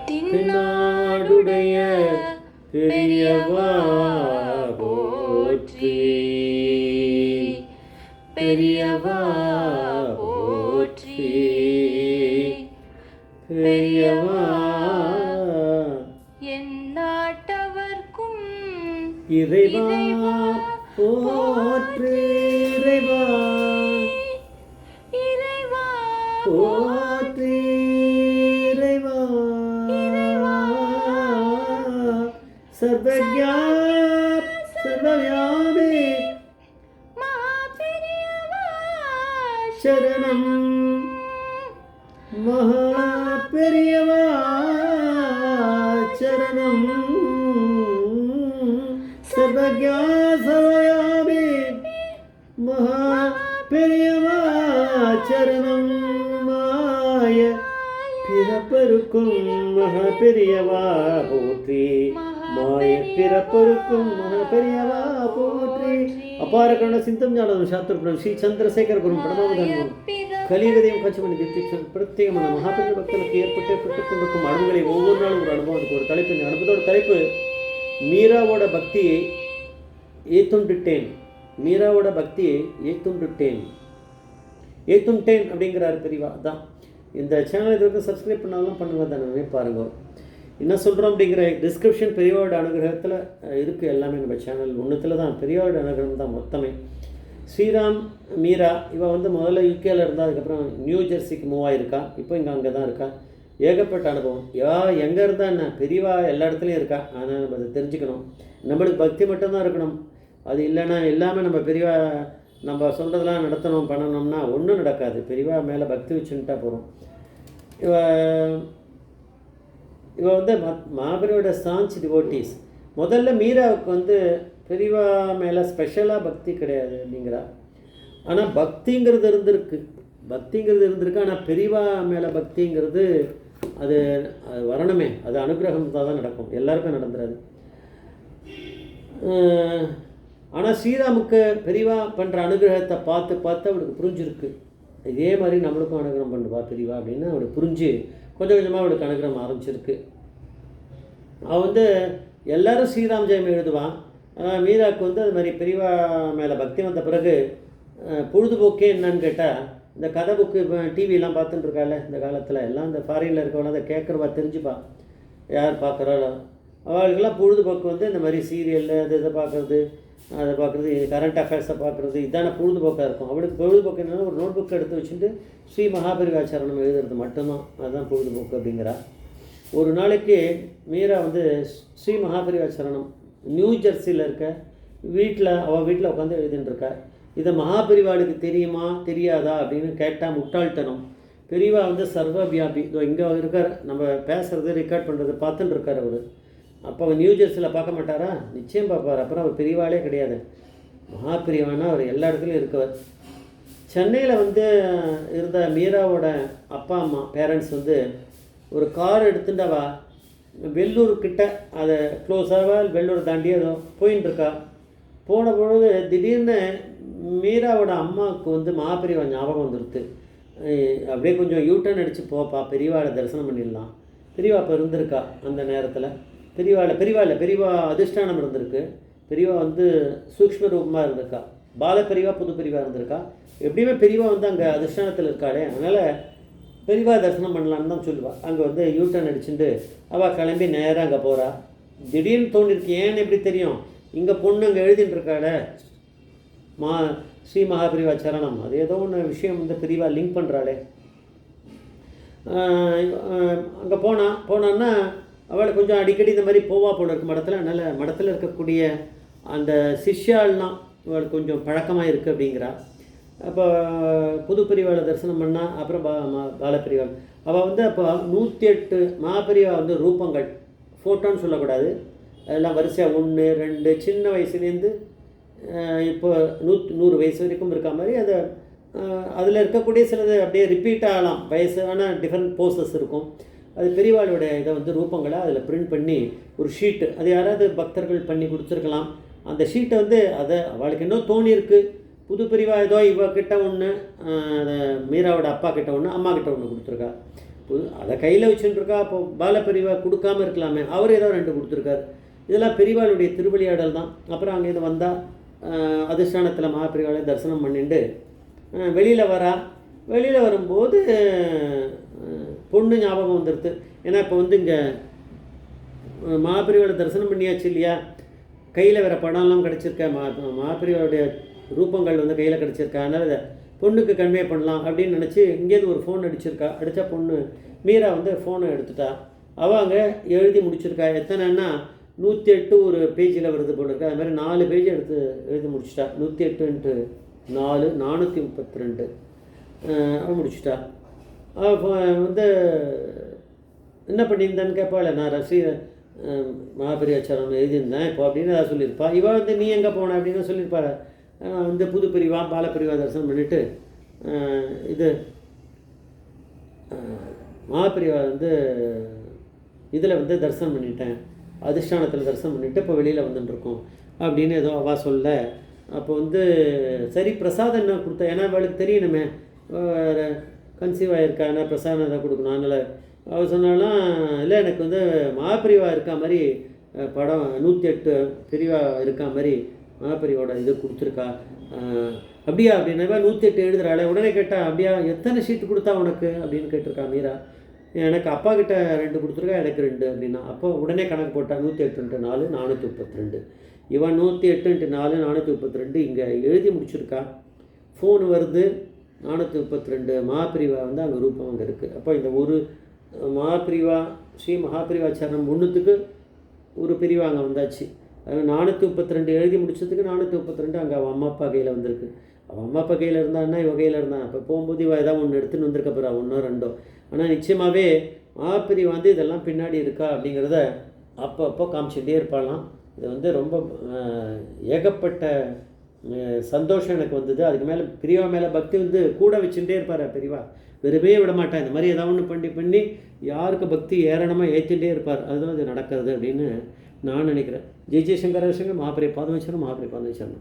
தென்னாடுடைய பெரியவா போற்றி, பெரியவா போற்றி, பெரியவா எந்நாட்டவர்க்கும் இறைவா போற்றி, இறைவா இறைவா போற்றி, இறைவா சர்வஜா சர்வவ்யாபி மகாபெரியவா சரணம் மகா பெரியவா சரணம் சர்வஜா சர்வவ்யாபி மகா பெரியவா சரணம் மாய பிறப்பருக்கும் மகா பெரியவா போற்றி, மாய பிறப்பருக்கும் மகா பெரியவா போற்றி. அபார கருண சிந்தம் ஞானம் சாஸ்திரம் ஸ்ரீ சந்திரசேகர குரு பிரணாமதன் கலியுகதையும் கட்சிமணி தீர்த்தி பிரத்யேகமான மகாபெரிய பக்தனுக்கு ஏற்பட்டுக் கொண்டிருக்கும் அனுபவங்களை ஒவ்வொரு நாளும் ஒரு அனுபவம் அதுக்கு ஒரு தலைப்பு. இந்த அனுபவத்தோட தலைப்பு மீராவோட பக்தியை ஏத்துண்டுட்டேன், மீராவோட பக்தியை ஏத்துண்டுட்டேன், ஏத்துண்டேன் அப்படிங்கிறார் பெரியவா. அதான் இந்த சேனல் இது வரைக்கும் சப்ஸ்கிரைப் பண்ணாலும் பண்ணுங்க தானே பாருங்க. என்ன சொல்கிறோம் அப்படிங்கிற டிஸ்கிரிப்ஷன் பெரியவாவோட அனுகிரகத்தில் இருக்குது. எல்லாமே நம்ம சேனல் ஒன்றுத்தில் தான் பெரியவாவோட அனுகிரகம் தான் மொத்தமே. ஸ்ரீராம் மீரா இவள் வந்து முதல்ல யூகேயில் இருந்தால் அதுக்கப்புறம் நியூ ஜெர்சிக்கு மூவ் ஆகிருக்கா. இப்போ இங்கே அங்கே தான் இருக்கா. ஏகப்பட்ட அனுபவம். எங்கே இருந்தால் என்ன பெரியவா எல்லா இடத்துலையும் இருக்கா. ஆனால் நம்ம அதை தெரிஞ்சுக்கணும். நம்மளுக்கு பக்தி மட்டும்தான் இருக்கணும். அது இல்லைன்னா எல்லாமே நம்ம பெரியவா நம்ம சொல்கிறதெல்லாம் நடத்தணும் பண்ணணும்னா ஒன்றும் நடக்காது. பெரியவா மேலே பக்தி வச்சுன்ட்டா போகிறோம். இவ வந்து மகாபெரியோட ஸ்டான்ச் டிவோட்டீஸ். முதல்ல மீராவுக்கு வந்து பெரியவா மேலே ஸ்பெஷலாக பக்தி கிடையாது அப்படிங்கிறா. ஆனால் பக்திங்கிறது இருந்திருக்கு. ஆனால் பெரியவா மேலே பக்திங்கிறது அது வரணுமே, அது அனுகிரகம் தான் நடக்கும், எல்லாருக்கும் நடந்துடாது. ஆனால் ஸ்ரீராமுக்கு பெரியவா பண்ணுற அனுகிரகத்தை பார்த்து அவளுக்கு புரிஞ்சிருக்கு. இதே மாதிரி நம்மளுக்கும் அனுகிரகம் பண்ணுவா பெரியவா அப்படின்னு அவளுக்கு புரிஞ்சு கொஞ்சம் கொஞ்சமாக அவளுக்கு அனுகிரகம் ஆரம்பிச்சிருக்கு. அவள் வந்து எல்லோரும் ஸ்ரீராம் ஜெயம் எழுதுவான். ஆனால் மீராவுக்கு வந்து அது மாதிரி பெரியவா மேலே பக்தி வந்த பிறகு பொழுதுபோக்கே என்னன்னு கேட்டால் இந்த கதை புக்கு டிவிலாம் பார்த்துட்டு இருக்காள். இந்த காலத்தில் எல்லாம் இந்த ஃபாரினில் இருக்கவங்க அதை கேட்குறவா தெரிஞ்சுப்பா யார் பார்க்குறாளோ. அவளுக்கெல்லாம் பொழுதுபோக்கு வந்து இந்த மாதிரி சீரியல் இதை பார்க்குறது, அதை பார்க்குறது, கரண்ட் அஃபேர்ஸை பார்க்குறது, இதான பொழுதுபோக்காக இருக்கும். அவளுக்கு பொழுதுபோக்கு என்னென்னா ஒரு நோட் புக்கை எடுத்து வச்சுட்டு ஸ்ரீ மகாபெரிவாச்சரணம் எழுதுறது மட்டும்தான், அதுதான் பொழுதுபோக்கு அப்படிங்கிறா. ஒரு நாளைக்கு மீரா வந்து ஸ்ரீ மகாபெரிவாச்சரணம் நியூ ஜெர்சியில் இருக்க அவள் வீட்டில் உட்காந்து எழுதிட்டுருக்கா. இதை மகாபெரிவாளுக்கு தெரியுமா தெரியாதா அப்படின்னு கேட்டால் முட்டாள்தனம். பெரியவா வந்து சர்வவியாபி, இதோ இங்கே இருக்கார், நம்ம பேசுகிறது ரெக்கார்ட் பண்ணுறது பார்த்துட்டு இருக்கார் அவர். அப்போ அவர் நியூ ஜெர்சியில் பார்க்க மாட்டாரா? நிச்சயம் பார்ப்பார். அப்புறம் அவர் பெரியவாளே கிடையாது, மகாபெரியவானா அவர் எல்லா இடத்துலையும் இருக்கவர். சென்னையில் வந்து இருந்த மீராவோட அப்பா அம்மா பேரண்ட்ஸ் வந்து ஒரு கார் எடுத்துட்டாவா வெள்ளூர் கிட்ட, அதை க்ளோஸாக வெள்ளூர் தாண்டி ஏதோ போயின்ட்டுருக்கா. போன பொழுது திடீர்னு மீராவோட அம்மாவுக்கு வந்து மகாபெரியவா ஞாபகம் வந்துடுது. அப்படியே கொஞ்சம் யூட்டர்ன் அடித்து போப்பா, பெரியவாளை தரிசனம் பண்ணிடலாம். பெரியவா இப்போ இருந்திருக்கா அந்த நேரத்தில். பெரியவா அதிஷ்டானம் இருந்திருக்கு. பெரியவா வந்து சூக்ஷ்ம ரூபமாக இருந்திருக்கா. பாலப்பெரியவா புது பெரியவா இருந்திருக்கா. எப்படியுமே பெரியவா வந்து அங்கே அதிஷ்டானத்தில் இருக்காளே, அதனால் பெரியவா தரிசனம் பண்ணலான்னு தான் சொல்லுவாள். அங்கே வந்து யூட்டர்ன் அடிச்சுட்டு அவள் கிளம்பி நேராக அங்கே போகிறா. திடீர்னு தோணிருக்கு, ஏன்னு எப்படி தெரியும், இங்கே பொண்ணு அங்கே எழுதிட்டு இருக்காளே ஸ்ரீ மகாபெரிவா சரணம், அது ஏதோ ஒன்று விஷயம் வந்து பெரியவா லிங்க் பண்ணுறாளே. அங்கே போனான்னா அவளை கொஞ்சம் அடிக்கடி இந்த மாதிரி போவா போல இருக்கு மடத்தில். அதனால் மடத்தில் இருக்கக்கூடிய அந்த சிஷ்யாள்லாம் அவளுக்கு கொஞ்சம் பழக்கமாக இருக்குது அப்படிங்கிறா. அப்போ புது பெரியவாளை தரிசனம் பண்ணால் அப்புறம் பாலப்பெரியவாள் அவள் வந்து அப்போ 108 மகாபெரிவா வந்து ரூபங்கள், ஃபோட்டோன்னு சொல்லக்கூடாது, அதெல்லாம் வரிசையாக 1 2 சின்ன வயசுலேருந்து இப்போ 100 வயசு வரைக்கும் இருக்க மாதிரி அதை அதில் இருக்கக்கூடிய சிலது அப்படியே ரிப்பீட் ஆகலாம், வயசான டிஃப்ரெண்ட் போஸஸ் இருக்கும். அது பெரியவாளோட இதை வந்து ரூபங்களை அதில் பிரிண்ட் பண்ணி ஒரு ஷீட்டு, அது யாராவது பக்தர்கள் பண்ணி கொடுத்துருக்கலாம். அந்த ஷீட்டை வந்து அதை அவளுக்கு இன்னும் தோணியிருக்கு, புது பெரியவா ஏதோ இவக்கிட்ட ஒன்று, மீராவோட அப்பா கிட்ட ஒன்று, அம்மா கிட்ட ஒன்று கொடுத்துருக்கா. அதை கையில் வச்சுட்டுருக்கா. அப்போ பாலப்பெரிவா கொடுக்காமல் இருக்கலாமே, அவர் ஏதோ 2 கொடுத்துருக்காரு. இதெல்லாம் பெரியவாளுடைய திருவிளையாடல் தான். அப்புறம் அங்கேருந்து வந்தால் அதிஷ்டானத்தில் மகாபெரிவாளை தரிசனம் பண்ணிட்டு வெளியில் வரா. வெளியில் வரும்போது பொண்ணு ஞாபகம் வந்துடுது. ஏன்னா இப்போ இங்கே மகாபெரிவாளை தரிசனம் பண்ணியாச்சு இல்லையா, கையில் வேறு படம்லாம் கிடச்சிருக்க, மகாபெரிவாளுடைய ரூபங்கள் கையில் கிடச்சிருக்கா. அதனால் இதை பொண்ணுக்கு கன்வே பண்ணலாம் அப்படின்னு நினச்சி இங்கேருந்து ஒரு ஃபோன் அடிச்சிருக்கா. அடித்தா பொண்ணு மீரா ஃபோனை எடுத்துட்டா. அவள் அங்கே எழுதி முடிச்சிருக்கா. எத்தனைன்னா 108 ஒரு பேஜில் வருது போல இருக்கா. அது மாதிரி 4 பேஜ் எழுதி முடிச்சிட்டா. 108 × 4 432 அவன் முடிச்சிட்டா. என்ன பண்ணியிருந்தான்னு கேட்பாள். நான் மகாபெரிவாச்சாரம் எழுதியிருந்தேன் இப்போ அப்படின்னு அதை சொல்லியிருப்பா. இவள் நீ எங்கே போன அப்படின்னு சொல்லியிருப்பாள். புது பெரியவா பாலப்பெரிவா தரிசனம் பண்ணிவிட்டு இது மகாபெரிவா இதில் தரிசனம் பண்ணிட்டேன், அதிஷ்டானத்தில் தரிசனம் பண்ணிவிட்டு இப்போ வெளியில் வந்துட்டுருக்கோம் அப்படின்னு ஏதோ அவள் சொல்ல. அப்போ சரி பிரசாதம் என்ன கொடுத்தா, ஏன்னா அவளுக்கு தெரியணுமே கன்சீவ் ஆகிருக்கா, ஏன்னா பிரசாதம் எதாவது கொடுக்கணும். அதனால் அவள் சொன்னாலும் இல்லை எனக்கு மகாபெரிவா இருக்கா மாதிரி படம் 108 பெரியவா இருக்கா மாதிரி மகாபெரிவோட இது கொடுத்துருக்கா. அப்படியா அப்படின்னா 108 எழுதுறாள். உடனே கேட்டா அப்படியா எத்தனை ஷீட்டு கொடுத்தா உனக்கு அப்படின்னு கேட்டிருக்கா மீரா. எனக்கு அப்பா கிட்ட 2 கொடுத்துருக்கா, எனக்கு 2 அப்படின்னா. அப்போ உடனே கணக்கு போட்டா 108 × 4 432. இவன் 108 × 4 432 இங்கே எழுதி முடிச்சிருக்கா. ஃபோன் வருது 432. மகாபெரிவா அங்கே ரூபம் அங்கே இருக்குது. அப்போ இந்த ஒரு மகாபெரிவா ஸ்ரீ மகாபெரிவாச்சாரம் ஒன்றுத்துக்கு ஒரு பெரியவா அங்கே வந்தாச்சு. அது 432 எழுதி முடிச்சதுக்கு 432 அங்கே அவன் அம்மா அப்பா கையில் வந்திருக்கு. அவன் அம்மா அப்பா கையில் இருந்தான்னா இவ கையில் இருந்தான். அப்போ போகும்போது இவள் ஏதாவது ஒன்று எடுத்துன்னு வந்திருக்க போகிறா, 1 2. ஆனால் நிச்சயமாகவே மகாபெரிவா இதெல்லாம் பின்னாடி இருக்கா அப்படிங்கிறத அப்போ காமிச்சிட்டே இருப்பாளாம். இது ரொம்ப ஏகப்பட்ட சந்தோஷம் எனக்கு வந்தது. அதுக்கு மேலே பெரியவா மேலே பக்தி கூட வச்சுட்டே இருப்பார் பெரியவா, வெறுமே விட மாட்டேன். இந்த மாதிரி ஏதாவது ஒன்று பண்ணி யாருக்கு பக்தி ஏறணுமாக ஏற்றிகிட்டே இருப்பார். அதுதான் இது நடக்கிறது அப்படின்னு நான் நினைக்கிறேன். ஜெய் ஜெய்சங்கர மகாபெரிய பாதம் வச்சிடணும், மகாபெரிய பாதம் வச்சிடணும்.